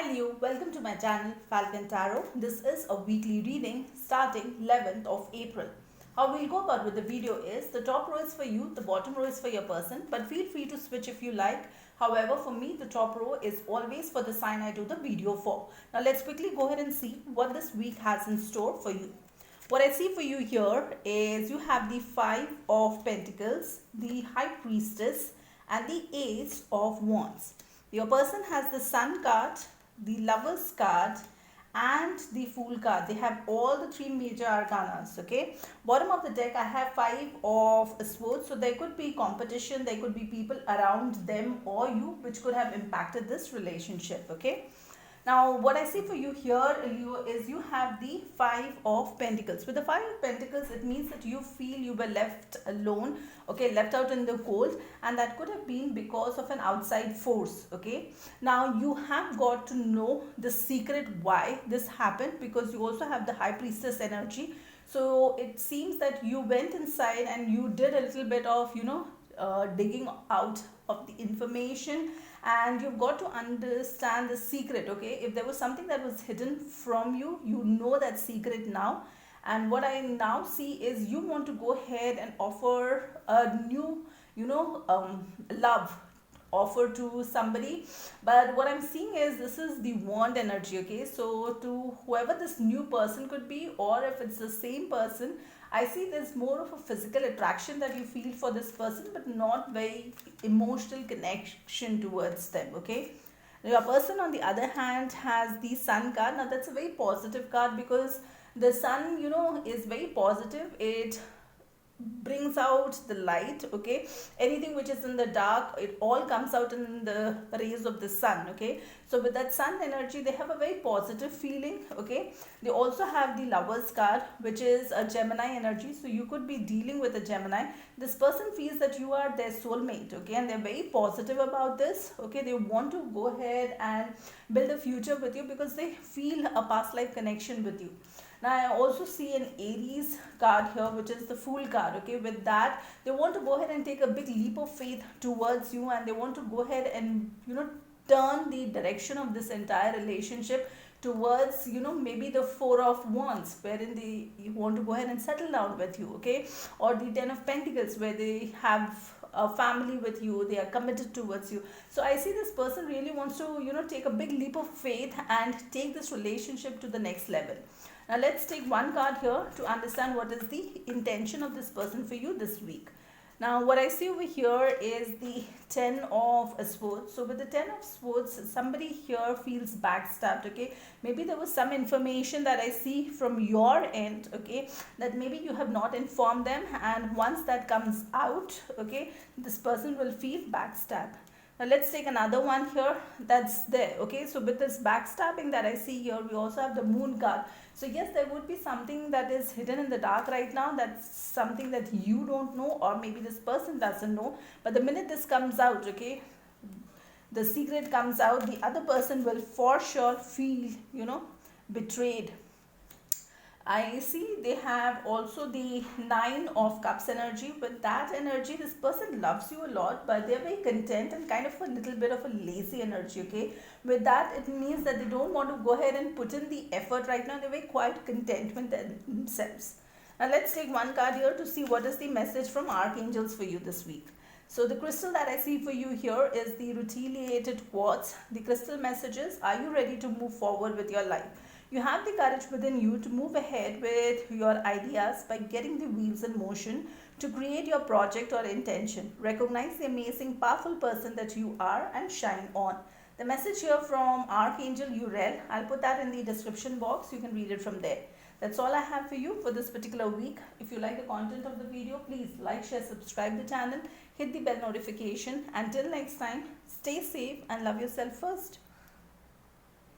Leo, welcome to my channel Falcon Tarot. This is a weekly reading starting 11th of April. How we'll go about with the video is the top row is for you, the bottom row is for your person, but feel free to switch if you like. However, for me, the top row is always for the sign I do the video for. Now let's quickly go ahead and see what this week has in store for you. What I see for you here is you have the Five of Pentacles, the High Priestess, and the Ace of Wands. Your person has the Sun card, the Lovers card, and the Fool card. They have all the three major arcanas. Okay, bottom of the deck I have Five of Swords. So there could be competition, there could be people around them or you which could have impacted this relationship. Okay, now what I see for you here, Leo, is you have the Five of Pentacles. With the Five of Pentacles, it means that you feel you were left alone, okay, left out in the cold, and that could have been because of an outside force. Okay, now you have got to know the secret why this happened, because you also have the High Priestess energy. So it seems that you went inside and you did a little bit of digging out of the information, and you've got to understand the secret. Okay, if there was something that was hidden from you, you know that secret now. And what I now see is you want to go ahead and offer a new love offer to somebody. But what I'm seeing is this is the wand energy. Okay, so to whoever this new person could be, or if it's the same person, I see there's more of a physical attraction that you feel for this person, but not very emotional connection towards them. Okay, your person on the other hand has the Sun card. Now that's a very positive card, because the sun is very positive. It brings out the light. Okay, anything which is in the dark, it all comes out in the rays of the sun. Okay, so with that sun energy, they have a very positive feeling. Okay, they also have the Lovers card, which is a Gemini energy. So you could be dealing with a Gemini. This person feels that you are their soulmate. Okay, and they're very positive about this. Okay, they want to go ahead and build a future with you because they feel a past life connection with you. Now I also see an Aries card here, which is the Fool card. Okay, with that, they want to go ahead and take a big leap of faith towards you, and they want to go ahead and turn the direction of this entire relationship towards maybe the Four of Wands, wherein they want to go ahead and settle down with you. Okay, or the Ten of Pentacles, where they have a family with you, they are committed towards you. So I see this person really wants to take a big leap of faith and take this relationship to the next level. Now let's take one card here to understand what is the intention of this person for you this week. Now what I see over here is the Ten of Swords. So with the Ten of Swords, somebody here feels backstabbed. Okay, maybe there was some information that I see from your end, okay, that maybe you have not informed them, and once that comes out, okay, this person will feel backstabbed. Now let's take another one here that's there. Okay, so with this backstabbing that I see here, we also have the Moon card. So yes, there would be something that is hidden in the dark right now. That's something that you don't know, or maybe this person doesn't know. But the minute this comes out, okay, the secret comes out, the other person will for sure feel betrayed. I see they have also the Nine of Cups energy. With that energy, this person loves you a lot, but they're very content and kind of a little bit of a lazy energy. Okay, with that, it means that they don't want to go ahead and put in the effort right now. They're very quite content with themselves. Now let's take one card here to see what is the message from archangels for you this week. So the crystal that I see for you here is the Rutilated Quartz. The crystal messages: are you ready to move forward with your life? You have the courage within you to move ahead with your ideas by getting the wheels in motion to create your project or intention. Recognize the amazing, powerful person that you are and shine on. The message here from Archangel Uriel, I'll put that in the description box. You can read it from there. That's all I have for you for this particular week. If you like the content of the video, please like, share, subscribe the channel, hit the bell notification. Until next time, stay safe and love yourself first.